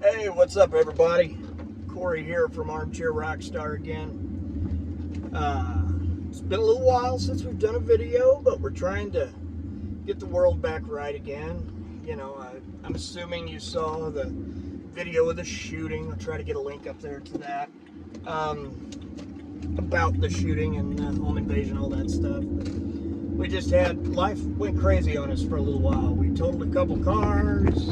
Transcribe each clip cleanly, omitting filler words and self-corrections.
Hey, what's up, everybody? Corey here from Armchair Rockstar again. It's been a little while since we've done a video, but we're trying to get the world back right again. You know, I'm assuming you saw the video of the shooting. I'll try to get a link up there to that. About the shooting and the home invasion, all that stuff. We just had, life went crazy on us for a little while. We totaled a couple cars,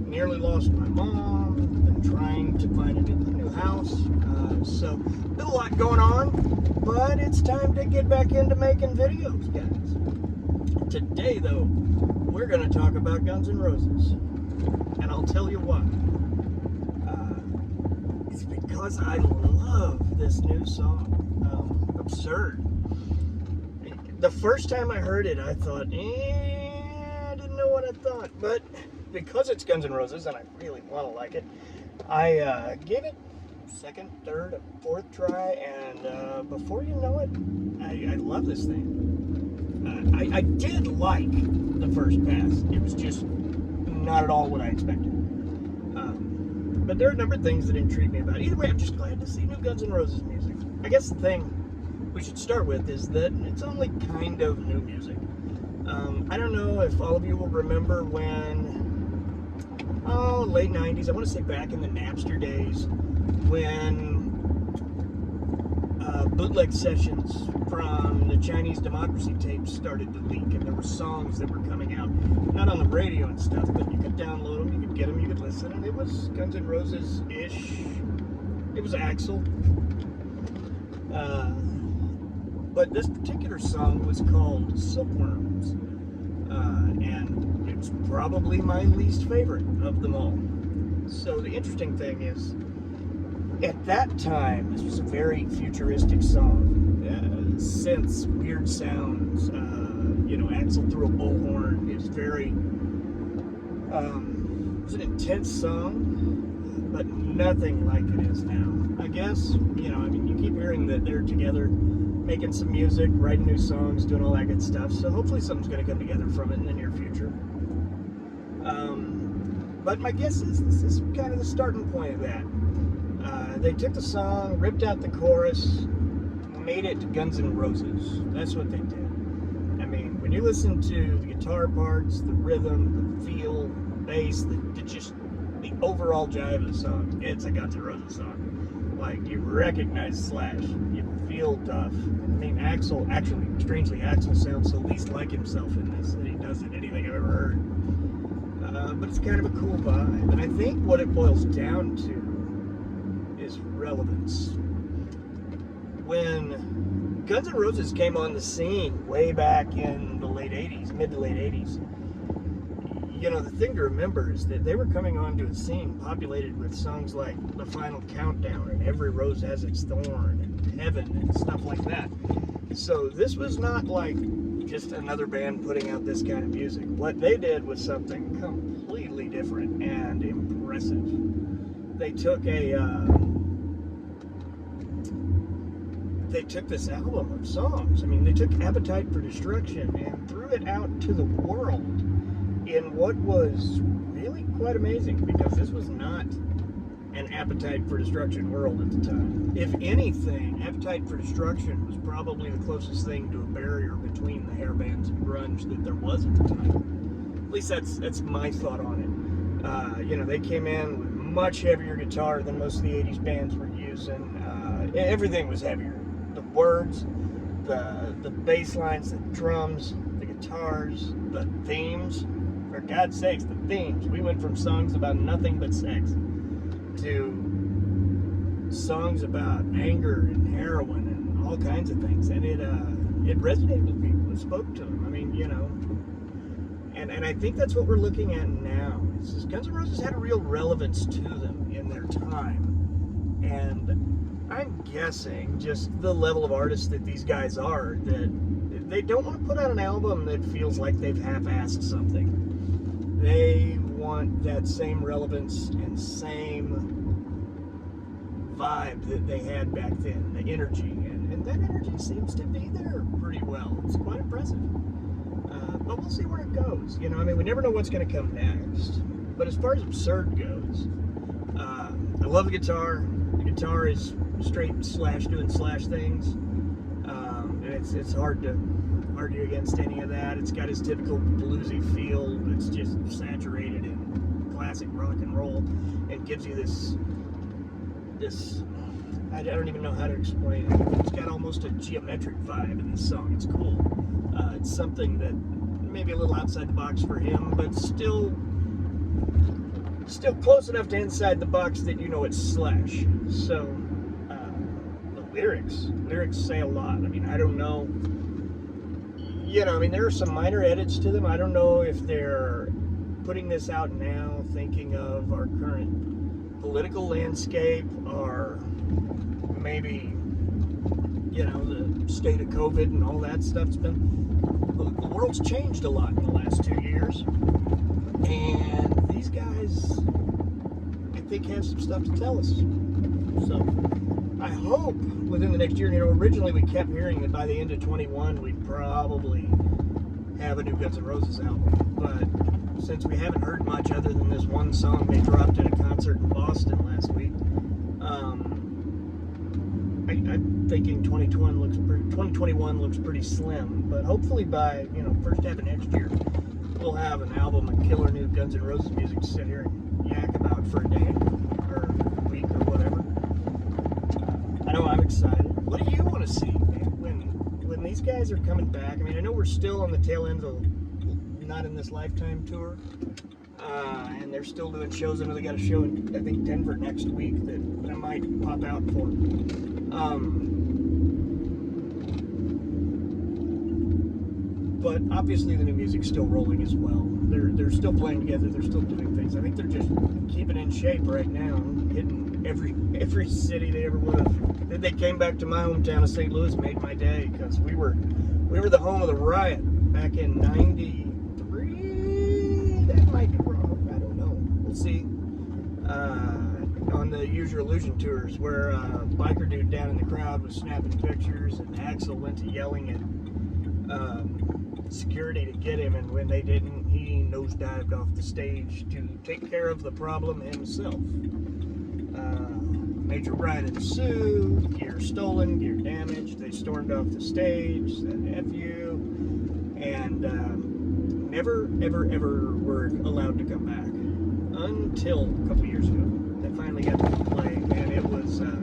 nearly lost my mom, been trying to find a new house. So, been a lot going on, but it's time to get back into making videos, guys. Today, though, we're going to talk about Guns N' Roses, and I'll tell you why. It's because I love this new song, Absurd. The first time I heard it, I thought, I didn't know what I thought, but because it's Guns N' Roses and I really want to like it, I gave it second, third, fourth try, and before you know it, I love this thing. I did like the first pass. It was just not at all what I expected. But there are a number of things that intrigue me about it. Either way, I'm just glad to see new Guns N' Roses music. I guess the thing we should start with is that it's only kind of new music. I don't know if all of you will remember when, late 90s, I want to say back in the Napster days, when bootleg sessions from the Chinese Democracy tapes started to leak, and there were songs that were coming out, not on the radio and stuff, but you could download them, you could get them, you could listen, and it was Guns N' Roses-ish. It was Axl. But this particular song was called Silkworms, and it was probably my least favorite of them all. So the interesting thing is, at that time, this was a very futuristic song. Synths, weird sounds, Axl through a bullhorn. It was very, it was an intense song, but nothing like it is now. I guess, you keep hearing that they're together making some music, writing new songs, doing all that good stuff. So hopefully something's going to come together from it in the near future. But my guess is this is kind of the starting point of that. They took the song, ripped out the chorus, made it Guns N' Roses. That's what they did. I mean, when you listen to the guitar parts, the rhythm, the feel, the bass, the overall jive of the song, it's a Guns N' Roses song. Like, you recognize Slash, you feel tough. I mean, strangely, Axl sounds so least like himself in this that he does in anything I've ever heard. But it's kind of a cool vibe. And I think what it boils down to is relevance. When Guns N' Roses came on the scene way back in the late 80s, mid to late 80s, the thing to remember is that they were coming onto a scene populated with songs like The Final Countdown and Every Rose Has Its Thorn and Heaven and stuff like that. So this was not like just another band putting out this kind of music. What they did was something completely different and impressive. They took this album of songs. I mean, they took Appetite for Destruction and threw it out to the world in what was really quite amazing, because this was not an Appetite for Destruction world at the time. If anything, Appetite for Destruction was probably the closest thing to a barrier between the hair bands and grunge that there was at the time. At least that's my thought on it. They came in with much heavier guitar than most of the 80s bands were using. Everything was heavier. The words, the bass lines, the drums, the guitars, the themes. For God's sakes, the themes. We went from songs about nothing but sex to songs about anger and heroin and all kinds of things. And it resonated with people. It spoke to them. I mean, and I think that's what we're looking at now. Guns N' Roses had a real relevance to them in their time. And I'm guessing just the level of artists that these guys are, that they don't want to put out an album that feels like they've half-assed something. They want that same relevance and same vibe that they had back then, the energy, and that energy seems to be there pretty well. It's quite impressive. But we'll see where it goes. We never know what's going to come next. But as far as Absurd goes, I love the guitar. The guitar is straight slash doing slash things. And it's hard to argue against any of that. It's got his typical bluesy feel. It's just saturated in classic rock and roll, and gives you this I don't even know how to explain it. It's got almost a geometric vibe in this song. It's cool. It's something that maybe a little outside the box for him, but still close enough to inside the box that you know it's Slash. So the lyrics say a lot. I mean, I don't know. I mean, there are some minor edits to them. I don't know if they're putting this out now thinking of our current political landscape, or maybe, the state of COVID and all that stuff's been... The world's changed a lot in the last 2 years. And these guys, I think, have some stuff to tell us. So, I hope within the next year, originally we kept hearing that by the end of 21 we'd probably have a new Guns N' Roses album. But since we haven't heard much other than this one song they dropped at a concert in Boston last week, I'm thinking 2021 looks pretty slim. But hopefully by first half of next year, we'll have an album of killer new Guns N' Roses music to sit here and yak about for a day or a week or whatever. I know I'm excited. What do you want to see, man, when these guys are coming back? I mean, I know we're still on the tail end of Not in This Lifetime tour, and they're still doing shows. I know they got a show in, I think, Denver next week that I might pop out for. But obviously the new music's still rolling as well. They're still playing together. They're still doing things. I think they're just keeping in shape right now, hitting every city they ever would have. Then they came back to my hometown of St. Louis, made my day, because we were the home of the Riot back in '93. That might be wrong. I don't know. We'll see. On the Use Your Illusion tours, where a biker dude down in the crowd was snapping pictures, and Axl went to yelling at security to get him, and when they didn't, he nosedived off the stage to take care of the problem himself. Major riot ensued, gear stolen, gear damaged. They stormed off the stage, said F you, and never, ever, ever were allowed to come back until a couple years ago. They finally got to play, and it was a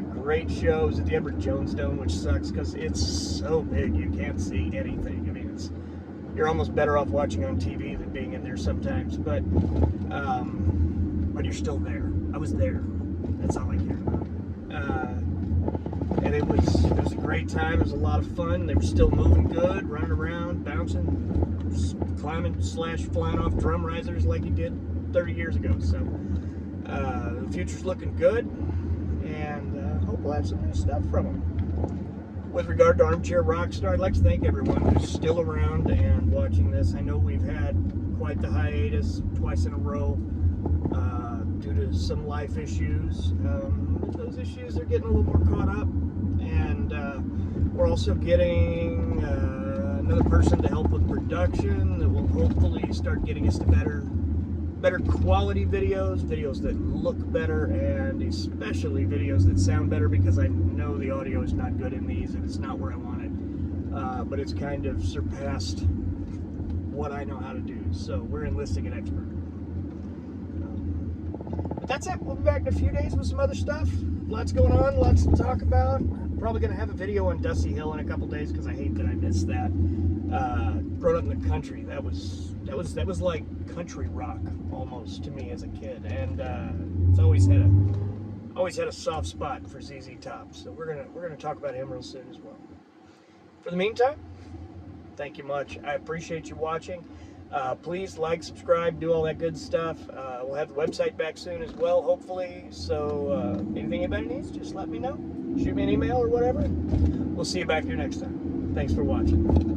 great show. It was at the Edward Jones Dome, which sucks because it's so big you can't see anything. I mean, you're almost better off watching on TV than being in there sometimes, but you're still there. I was there. That's all I care about. And it was a great time. It was a lot of fun. They were still moving good, running around, bouncing, climbing / flying off drum risers like he did 30 years ago. So the future's looking good, and hope we'll have some new stuff from them. With regard to Armchair Rockstar, I'd like to thank everyone who's still around and watching this. I know we've had quite the hiatus twice in a row due to some life issues. Those issues are getting a little more caught up, and we're also getting another person to help with production that will hopefully start getting us to better quality videos that look better, and especially videos that sound better, because I know the audio is not good in these and it's not where I want it, but it's kind of surpassed what I know how to do, so we're enlisting an expert. But that's it. We'll be back in a few days with some other stuff. Lots going on, lots to talk about. Probably going to have a video on Dusty Hill in a couple days, because I hate that I missed that. Growing up in the country, that was like country rock almost to me as a kid, and it's always had a soft spot for ZZ Top. So we're gonna talk about him real soon as well. For the meantime, thank you much. I appreciate you watching. Please like, subscribe, do all that good stuff. We'll have the website back soon as well, hopefully. So anything anybody needs, just let me know. Shoot me an email or whatever. We'll see you back here next time. Thanks for watching.